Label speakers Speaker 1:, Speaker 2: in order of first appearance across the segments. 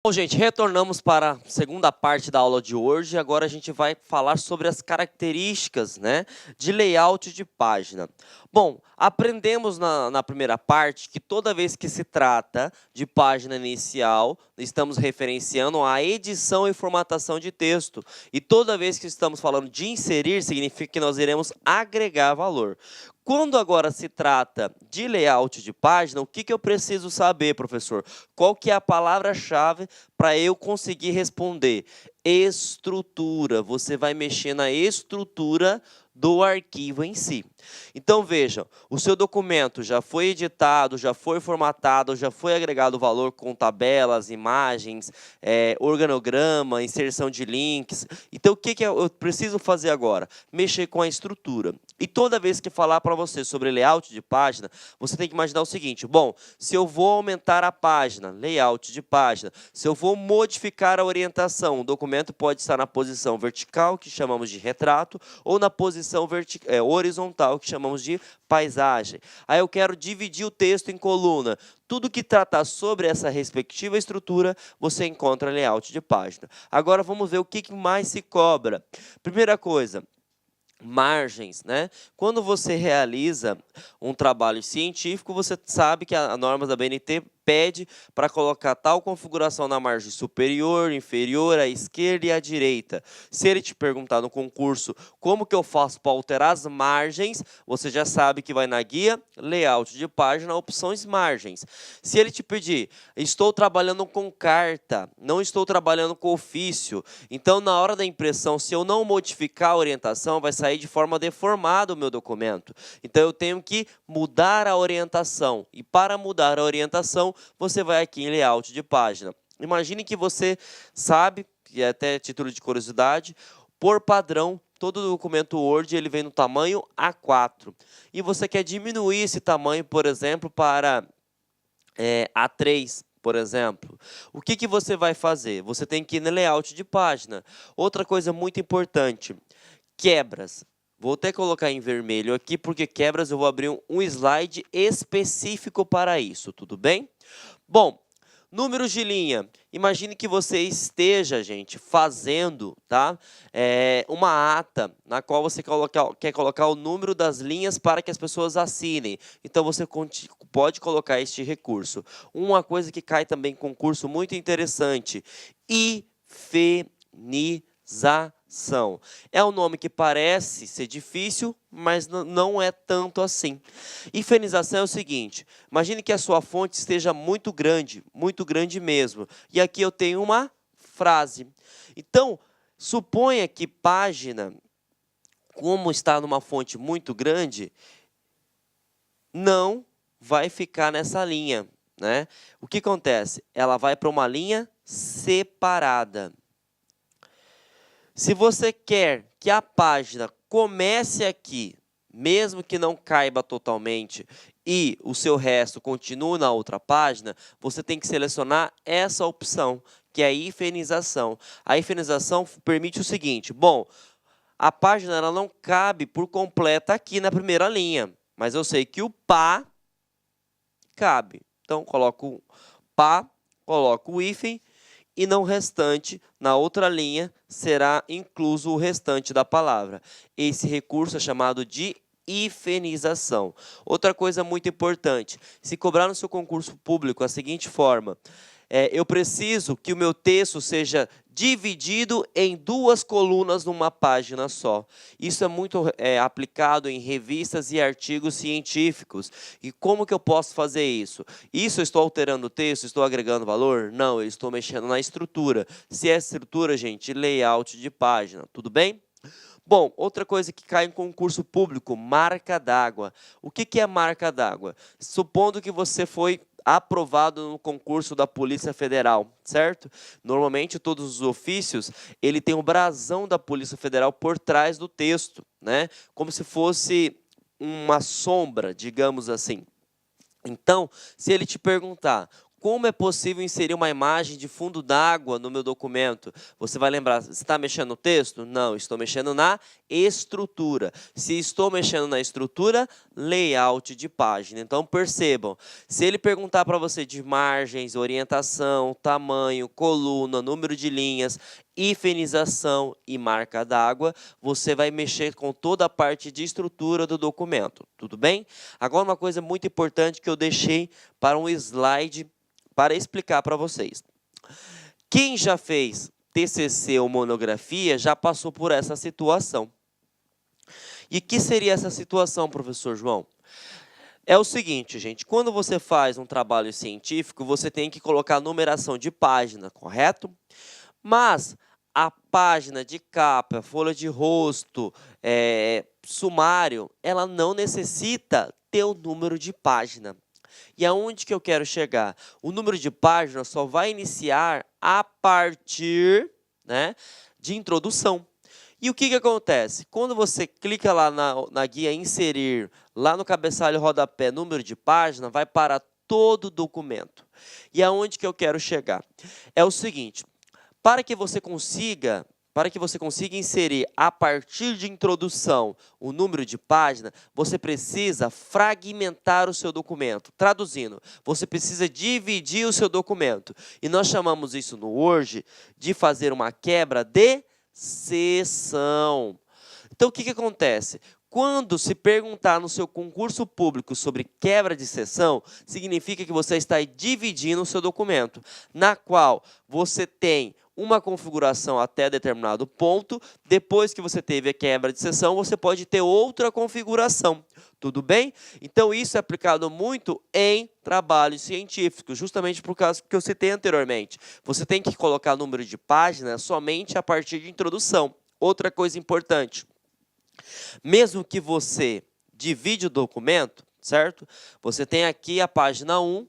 Speaker 1: Bom, gente, retornamos para a segunda parte da aula de hoje. Agora a gente vai falar sobre as características, né, de layout de página. Bom, aprendemos na primeira parte que toda vez que se trata de página inicial, estamos referenciando a edição e formatação de texto. E toda vez que estamos falando de inserir, significa que nós iremos agregar valor. Quando agora se trata de layout de página, o que eu preciso saber, professor? Qual que é a palavra-chave para eu conseguir responder? Estrutura. Você vai mexer na estrutura do arquivo em si. Então, vejam, o seu documento já foi editado, já foi formatado, já foi agregado valor com tabelas, imagens, organograma, inserção de links. Então, o que eu preciso fazer agora? Mexer com a estrutura. E toda vez que falar para você sobre layout de página, você tem que imaginar o seguinte: bom, se eu vou aumentar a página, layout de página, se eu vou modificar a orientação, o documento pode estar na posição vertical, que chamamos de retrato, ou na posição horizontal, que chamamos de paisagem. Aí eu quero dividir o texto em coluna. Tudo que tratar sobre essa respectiva estrutura, você encontra layout de página. Agora vamos ver o que mais se cobra. Primeira coisa, margens, né? Quando você realiza um trabalho científico, você sabe que a norma da BNT pede para colocar tal configuração na margem superior, inferior, à esquerda e à direita. Se ele te perguntar no concurso como que eu faço para alterar as margens, você já sabe que vai na guia, layout de página, opções margens. Se ele te pedir, estou trabalhando com carta, não estou trabalhando com ofício, então na hora da impressão, se eu não modificar a orientação, vai sair de forma deformada o meu documento. Então eu tenho que mudar a orientação. E para mudar a orientação, você vai aqui em layout de página. Imagine que você sabe, e até título de curiosidade, por padrão, todo documento Word ele vem no tamanho A4. E você quer diminuir esse tamanho, por exemplo, para A3. Por exemplo, o que você vai fazer? Você tem que ir no layout de página. Outra coisa muito importante, quebras. Vou até colocar em vermelho aqui, porque quebras eu vou abrir um slide específico para isso, tudo bem? Bom, números de linha. Imagine que você esteja, gente, fazendo, tá? Uma ata na qual você quer colocar o número das linhas para que as pessoas assinem. Então, você pode colocar este recurso. Uma coisa que cai também em concurso muito interessante, hifenização. É um nome que parece ser difícil, mas não é tanto assim. Hifenização é o seguinte: imagine que a sua fonte esteja muito grande mesmo. E aqui eu tenho uma frase. Então, suponha que página, como está numa fonte muito grande, não vai ficar nessa linha, né? O que acontece? Ela vai para uma linha separada. Se você quer que a página comece aqui, mesmo que não caiba totalmente, e o seu resto continue na outra página, você tem que selecionar essa opção, que é a hifenização. A hifenização permite o seguinte: bom, a página ela não cabe por completa aqui na primeira linha, mas eu sei que o pá cabe. Então, coloco o pá, coloco o hífen, e no restante, na outra linha, será incluso o restante da palavra. Esse recurso é chamado de hifenização. Outra coisa muito importante, se cobrar no seu concurso público a seguinte forma: eu preciso que o meu texto seja dividido em 2 colunas numa página só. Isso é muito aplicado em revistas e artigos científicos. E como que eu posso fazer isso? Isso eu estou alterando o texto? Estou agregando valor? Não, eu estou mexendo na estrutura. Se é estrutura, gente, layout de página. Tudo bem? Bom, outra coisa que cai em concurso público, marca d'água. O que é marca d'água? Supondo que você foi aprovado no concurso da Polícia Federal, certo? Normalmente, todos os ofícios, ele tem o brasão da Polícia Federal por trás do texto, né? Como se fosse uma sombra, digamos assim. Então, se ele te perguntar Como é possível inserir uma imagem de fundo d'água no meu documento? Você vai lembrar, você está mexendo no texto? Não, estou mexendo na estrutura. Se estou mexendo na estrutura, layout de página. Então, percebam, se ele perguntar para você de margens, orientação, tamanho, coluna, número de linhas, hifenização e marca d'água, você vai mexer com toda a parte de estrutura do documento, tudo bem? Agora, uma coisa muito importante que eu deixei para um slide para explicar para vocês. Quem já fez TCC ou monografia já passou por essa situação. E o que seria essa situação, professor João? É o seguinte, gente, quando você faz um trabalho científico, você tem que colocar a numeração de página, correto? Mas a página de capa, folha de rosto, sumário, ela não necessita ter o número de página. E aonde que eu quero chegar? O número de página só vai iniciar a partir, né, de introdução. E o que acontece? Quando você clica lá na guia inserir, lá no cabeçalho rodapé, número de página, vai para todo o documento. E aonde que eu quero chegar? É o seguinte, para que você consiga inserir a partir de introdução o número de página, você precisa fragmentar o seu documento. Traduzindo, você precisa dividir o seu documento. E nós chamamos isso no Word de fazer uma quebra de seção. Então, o que acontece? Quando se perguntar no seu concurso público sobre quebra de seção, significa que você está dividindo o seu documento, na qual você tem uma configuração até determinado ponto, depois que você teve a quebra de seção, você pode ter outra configuração, tudo bem? Então, isso é aplicado muito em trabalhos científicos, justamente por causa que eu citei anteriormente. Você tem que colocar número de página somente a partir de introdução. Outra coisa importante, mesmo que você divide o documento, certo? Você tem aqui a página 1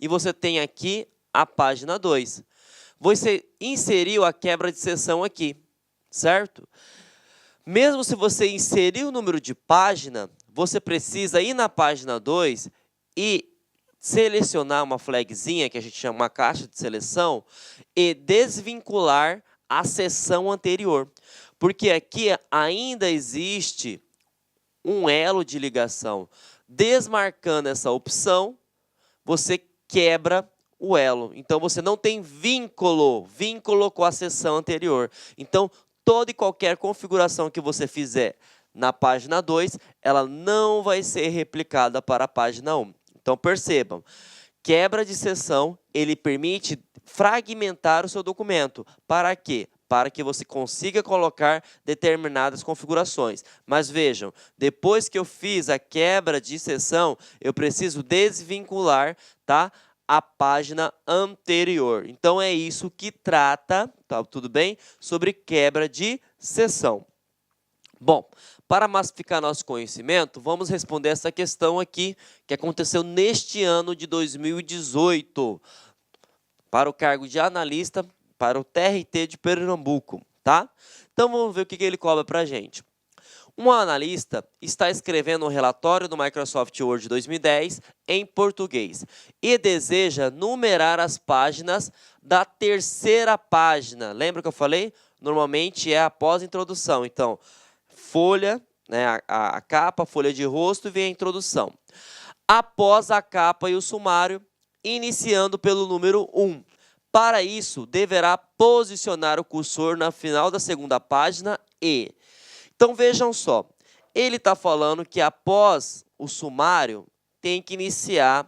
Speaker 1: e você tem aqui a página 2. Você inseriu a quebra de seção aqui, certo? Mesmo se você inserir o número de página, você precisa ir na página 2 e selecionar uma flagzinha, que a gente chama uma caixa de seleção, e desvincular a seção anterior. Porque aqui ainda existe um elo de ligação. Desmarcando essa opção, você quebra o elo. Então, você não tem vínculo com a seção anterior. Então, toda e qualquer configuração que você fizer na página 2, ela não vai ser replicada para a página 1. Então, percebam, quebra de seção, ele permite fragmentar o seu documento. Para quê? Para que você consiga colocar determinadas configurações. Mas vejam, depois que eu fiz a quebra de seção, eu preciso desvincular, tá, a página anterior. Então, é isso que trata, tá, tudo bem? Sobre quebra de seção. Bom, para massificar nosso conhecimento, vamos responder essa questão aqui, que aconteceu neste ano de 2018, para o cargo de analista, para o TRT de Pernambuco, tá? Então, vamos ver o que ele cobra para a gente. Um analista está escrevendo um relatório do Microsoft Word 2010 em português e deseja numerar as páginas da terceira página. Lembra que eu falei? Normalmente é após a introdução. Então, folha, né, a capa, folha de rosto e vem a introdução. Após a capa e o sumário, iniciando pelo número 1. Para isso, deverá posicionar o cursor na final da segunda página e... Então, vejam só, ele está falando que após o sumário, tem que iniciar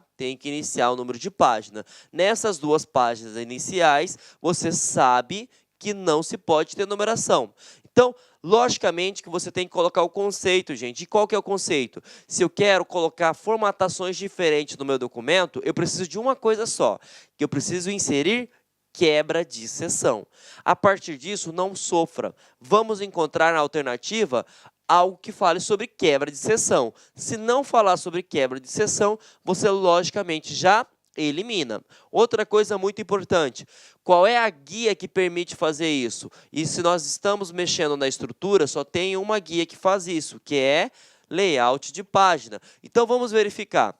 Speaker 1: o número de página. Nessas duas páginas iniciais, você sabe que não se pode ter numeração. Então, logicamente que você tem que colocar o conceito, gente. E qual que é o conceito? Se eu quero colocar formatações diferentes no meu documento, eu preciso de uma coisa só, que eu preciso inserir quebra de seção. A partir disso, não sofra. Vamos encontrar na alternativa algo que fale sobre quebra de seção. Se não falar sobre quebra de seção, você logicamente já elimina. Outra coisa muito importante, qual é a guia que permite fazer isso? E se nós estamos mexendo na estrutura, só tem uma guia que faz isso, que é layout de página. Então, vamos verificar.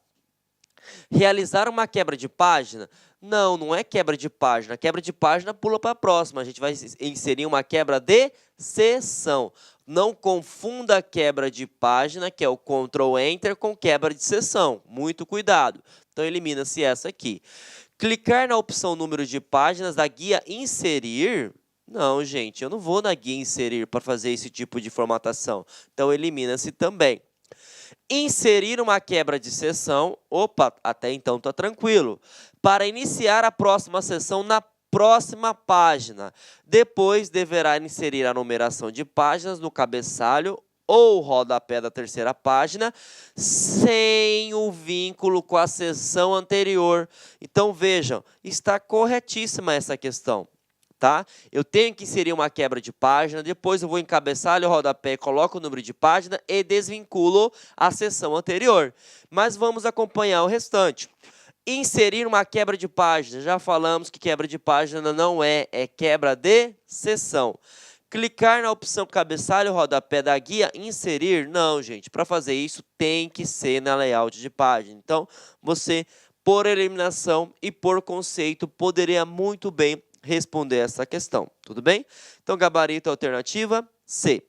Speaker 1: Realizar uma quebra de página? Não, não é quebra de página. Quebra de página pula para a próxima. A gente vai inserir uma quebra de seção. Não confunda a quebra de página, que é o Ctrl Enter, com quebra de seção. Muito cuidado. Então, elimina-se essa aqui. Clicar na opção número de páginas da guia inserir. Não, gente, eu não vou na guia inserir para fazer esse tipo de formatação. Então, elimina-se também. Inserir uma quebra de seção. Opa, até então está tranquilo. Para iniciar a próxima seção na próxima página. Depois, deverá inserir a numeração de páginas no cabeçalho ou rodapé da terceira página, sem o vínculo com a seção anterior. Então, vejam, está corretíssima essa questão. Tá? Eu tenho que inserir uma quebra de página, depois eu vou em cabeçalho, rodapé, coloco o número de página e desvinculo a seção anterior. Mas vamos acompanhar o restante. Inserir uma quebra de página, já falamos que quebra de página não é quebra de seção. Clicar na opção cabeçalho, rodapé da guia, inserir, não, gente, para fazer isso tem que ser na layout de página. Então, você, por eliminação e por conceito, poderia muito bem responder essa questão, tudo bem? Então, gabarito alternativa C.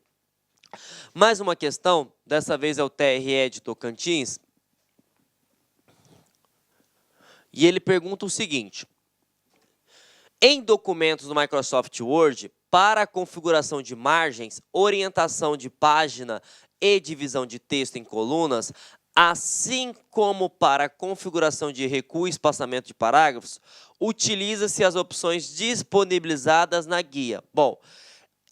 Speaker 1: Mais uma questão, dessa vez é o TRE de Tocantins. E ele pergunta o seguinte: em documentos do Microsoft Word, para a configuração de margens, orientação de página e divisão de texto em colunas, assim como para a configuração de recuo e espaçamento de parágrafos, utiliza-se as opções disponibilizadas na guia. Bom,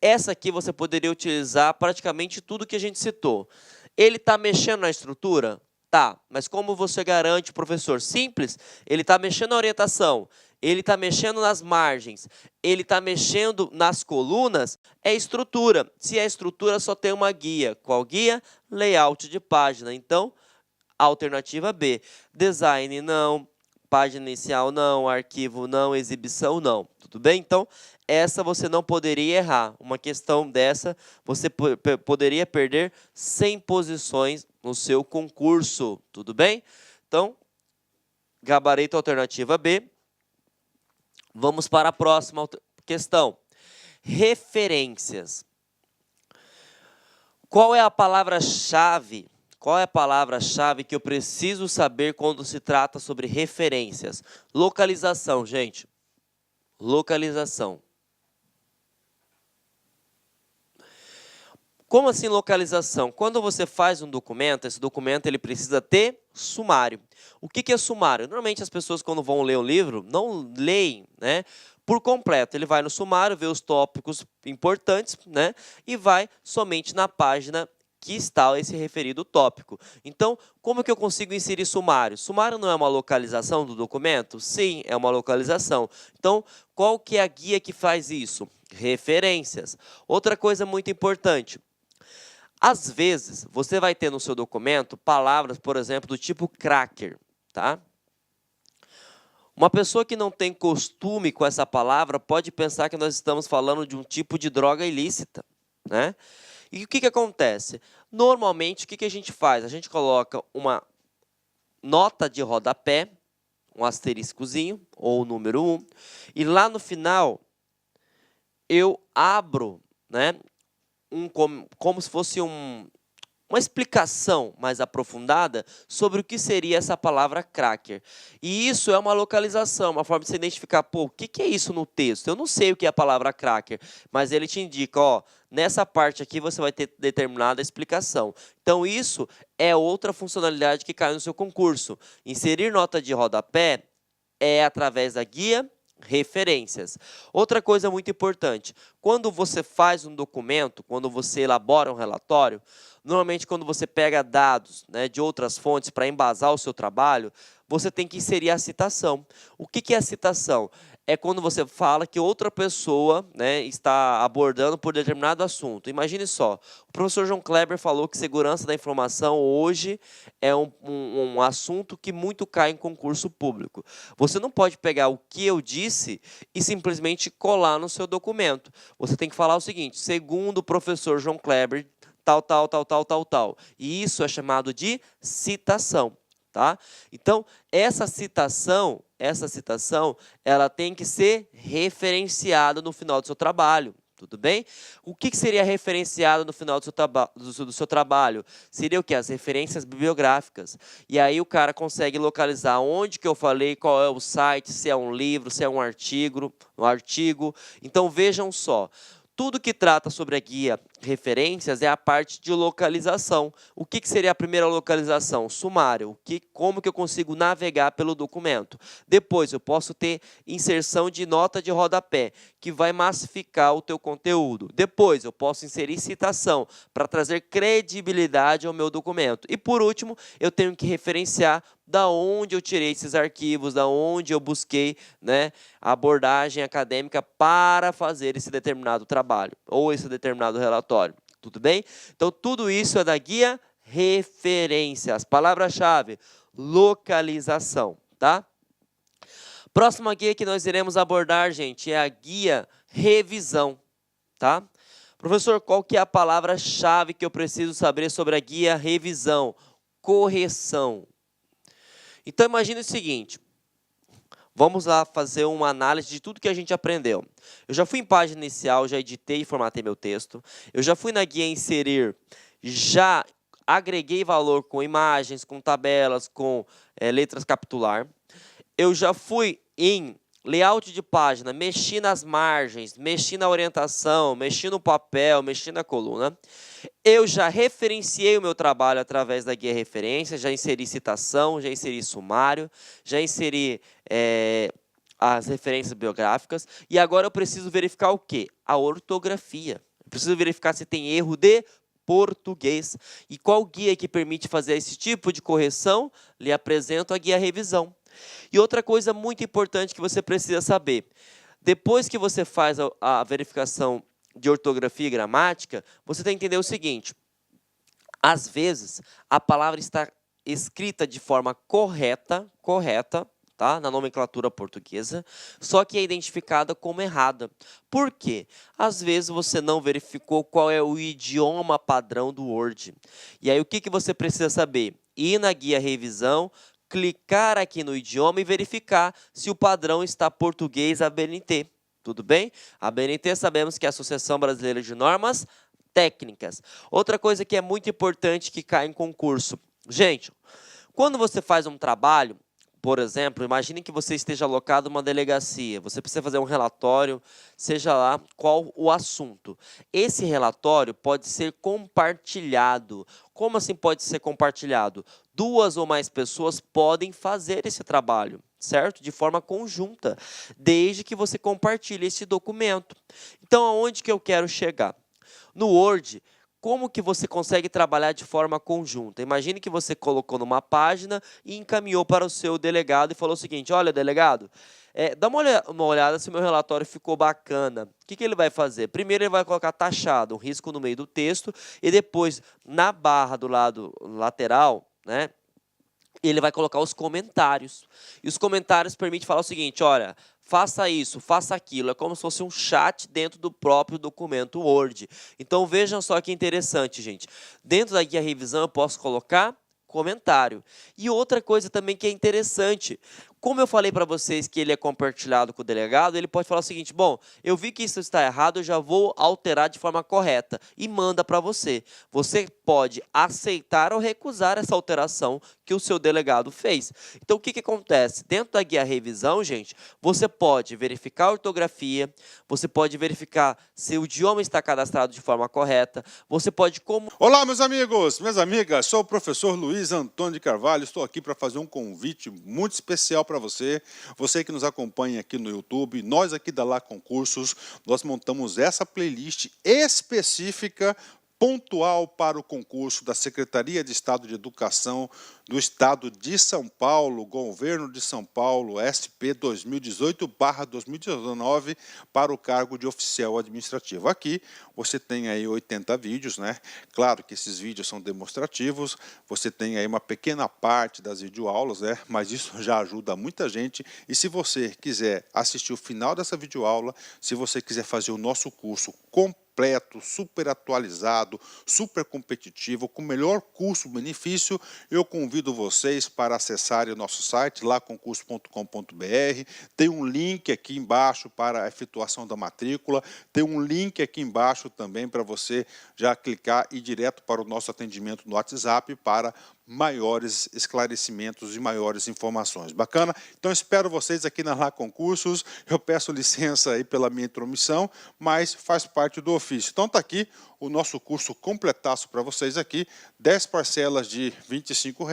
Speaker 1: essa aqui você poderia utilizar praticamente tudo que a gente citou. Ele está mexendo na estrutura? Tá, mas como você garante, professor? Simples, ele está mexendo na orientação, ele está mexendo nas margens, ele está mexendo nas colunas, é estrutura. Se é estrutura, só tem uma guia. Qual guia? Layout de página. Então, alternativa B. Design, não. Página inicial, não. Arquivo, não. Exibição, não. Tudo bem? Então, essa você não poderia errar. Uma questão dessa, você poderia perder 100 posições no seu concurso. Tudo bem? Então, gabarito alternativa B. Vamos para a próxima questão. Referências. Qual é a palavra-chave? Qual é a palavra-chave que eu preciso saber quando se trata sobre referências? Localização, gente. Localização. Como assim localização? Quando você faz um documento, esse documento ele precisa ter sumário. O que é sumário? Normalmente as pessoas quando vão ler um livro, não leem, né, por completo. Ele vai no sumário, vê os tópicos importantes, né, e vai somente na página que está esse referido tópico. Então, como que eu consigo inserir sumário? Sumário não é uma localização do documento? Sim, é uma localização. Então, qual que é a guia que faz isso? Referências. Outra coisa muito importante. Às vezes, você vai ter no seu documento palavras, por exemplo, do tipo cracker, tá? Uma pessoa que não tem costume com essa palavra pode pensar que nós estamos falando de um tipo de droga ilícita, né? E o que acontece? Normalmente, o que a gente faz? A gente coloca uma nota de rodapé, um asteriscozinho, ou o número 1, e lá no final, eu abro, né, como se fosse uma explicação mais aprofundada sobre o que seria essa palavra cracker. E isso é uma localização, uma forma de você identificar, pô, o que é isso no texto? Eu não sei o que é a palavra cracker, mas ele te indica, ó, nessa parte aqui você vai ter determinada explicação. Então, isso é outra funcionalidade que cai no seu concurso. Inserir nota de rodapé é através da guia referências. Outra coisa muito importante, quando você faz um documento, quando você elabora um relatório, normalmente quando você pega dados, né, de outras fontes para embasar o seu trabalho, você tem que inserir a citação. O que é a citação? É quando você fala que outra pessoa, né, está abordando por determinado assunto. Imagine só, o professor João Kleber falou que segurança da informação hoje é um assunto que muito cai em concurso público. Você não pode pegar o que eu disse e simplesmente colar no seu documento. Você tem que falar o seguinte, segundo o professor João Kleber, tal. E isso é chamado de citação. tá? Então, essa citação, ela tem que ser referenciada no final do seu trabalho. Tudo bem? O que seria referenciado no final do seu trabalho? Seria o quê? As referências bibliográficas. E aí o cara consegue localizar onde que eu falei, qual é o site, se é um livro, se é um artigo. Então vejam só. Tudo que trata sobre a guia referências é a parte de localização. O que seria a primeira localização? Sumário. Como que eu consigo navegar pelo documento? Depois, eu posso ter inserção de nota de rodapé, que vai massificar o teu conteúdo. Depois, eu posso inserir citação, para trazer credibilidade ao meu documento. E, por último, eu tenho que referenciar da onde eu tirei esses arquivos, da onde eu busquei, né, a abordagem acadêmica para fazer esse determinado trabalho, ou esse determinado relatório. Tudo bem? Então, tudo isso é da guia referências. Palavra-chave, localização, tá? Próxima guia que nós iremos abordar, gente, é a guia revisão, tá? Professor, qual que é a palavra-chave que eu preciso saber sobre a guia revisão? Correção. Então, imagine o seguinte, vamos lá fazer uma análise de tudo que a gente aprendeu. Eu já fui em página inicial, já editei e formatei meu texto. Eu já fui na guia inserir, já agreguei valor com imagens, com tabelas, com letras capitular. Eu já fui em layout de página, mexi nas margens, mexi na orientação, mexi no papel, mexi na coluna. Eu já referenciei o meu trabalho através da guia referência, já inseri citação, já inseri sumário, já inseri as referências biográficas. E agora eu preciso verificar o quê? A ortografia. Eu preciso verificar se tem erro de português. E qual guia que permite fazer esse tipo de correção? Lhe apresento a guia revisão. E outra coisa muito importante que você precisa saber, depois que você faz a verificação de ortografia e gramática, você tem que entender o seguinte, às vezes a palavra está escrita de forma correta, tá? Na nomenclatura portuguesa, só que é identificada como errada. Por quê? Às vezes você não verificou qual é o idioma padrão do Word. E aí o que você precisa saber? Ir na guia revisão, clicar aqui no idioma e verificar se o padrão está português ABNT. Tudo bem? A ABNT sabemos que é a Associação Brasileira de Normas Técnicas. Outra coisa que é muito importante que cai em concurso. Gente, quando você faz um trabalho, por exemplo, imagine que você esteja alocado em uma delegacia, você precisa fazer um relatório, seja lá qual o assunto. Esse relatório pode ser compartilhado. Como assim pode ser compartilhado? 2 ou mais pessoas podem fazer esse trabalho, certo? De forma conjunta, desde que você compartilhe esse documento. Então, aonde que eu quero chegar? No Word, como que você consegue trabalhar de forma conjunta? Imagine que você colocou numa página e encaminhou para o seu delegado e falou o seguinte, olha, delegado, dá uma olhada se o meu relatório ficou bacana. O que ele vai fazer? Primeiro ele vai colocar taxado, um risco no meio do texto, e depois, na barra do lado lateral, né, ele vai colocar os comentários. E os comentários permitem falar o seguinte, olha, faça isso, faça aquilo. É como se fosse um chat dentro do próprio documento Word. Então, vejam só que interessante, gente. Dentro da guia revisão, eu posso colocar comentário. E outra coisa também que é interessante, como eu falei para vocês que ele é compartilhado com o delegado, ele pode falar o seguinte, bom, eu vi que isso está errado, eu já vou alterar de forma correta e manda para você. Você pode aceitar ou recusar essa alteração que o seu delegado fez. Então, o que acontece? Dentro da guia revisão, gente, você pode verificar a ortografia, você pode verificar se o idioma está cadastrado de forma correta, você pode...
Speaker 2: Olá, meus amigos, minhas amigas, sou o professor Luiz Antônio de Carvalho, estou aqui para fazer um convite muito especial para você, você que nos acompanha aqui no YouTube, nós aqui da Lá Concursos, nós montamos essa playlist específica, pontual para o concurso da Secretaria de Estado de Educação do Estado de São Paulo, Governo de São Paulo, SP 2018/2019, para o cargo de oficial administrativo. Aqui você tem aí 80 vídeos, né? Claro que esses vídeos são demonstrativos, você tem aí uma pequena parte das videoaulas, né? Mas isso já ajuda muita gente. E se você quiser assistir o final dessa videoaula, se você quiser fazer o nosso curso completo, completo, super atualizado, super competitivo, com o melhor custo-benefício. Eu convido vocês para acessarem o nosso site, laconcurso.com.br. Tem um link aqui embaixo para a efetuação da matrícula, tem um link aqui embaixo também para você já clicar e ir direto para o nosso atendimento no WhatsApp para maiores esclarecimentos e maiores informações. Bacana? Então espero vocês aqui na Lá Concursos. Eu peço licença aí pela minha intromissão, mas faz parte do ofício. Então está aqui o nosso curso completaço para vocês aqui, 10 parcelas de R$ 25.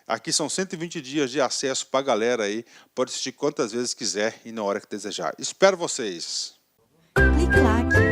Speaker 2: Aqui são 120 dias de acesso para a galera aí, pode assistir quantas vezes quiser e na hora que desejar. Espero vocês!
Speaker 3: Clique lá.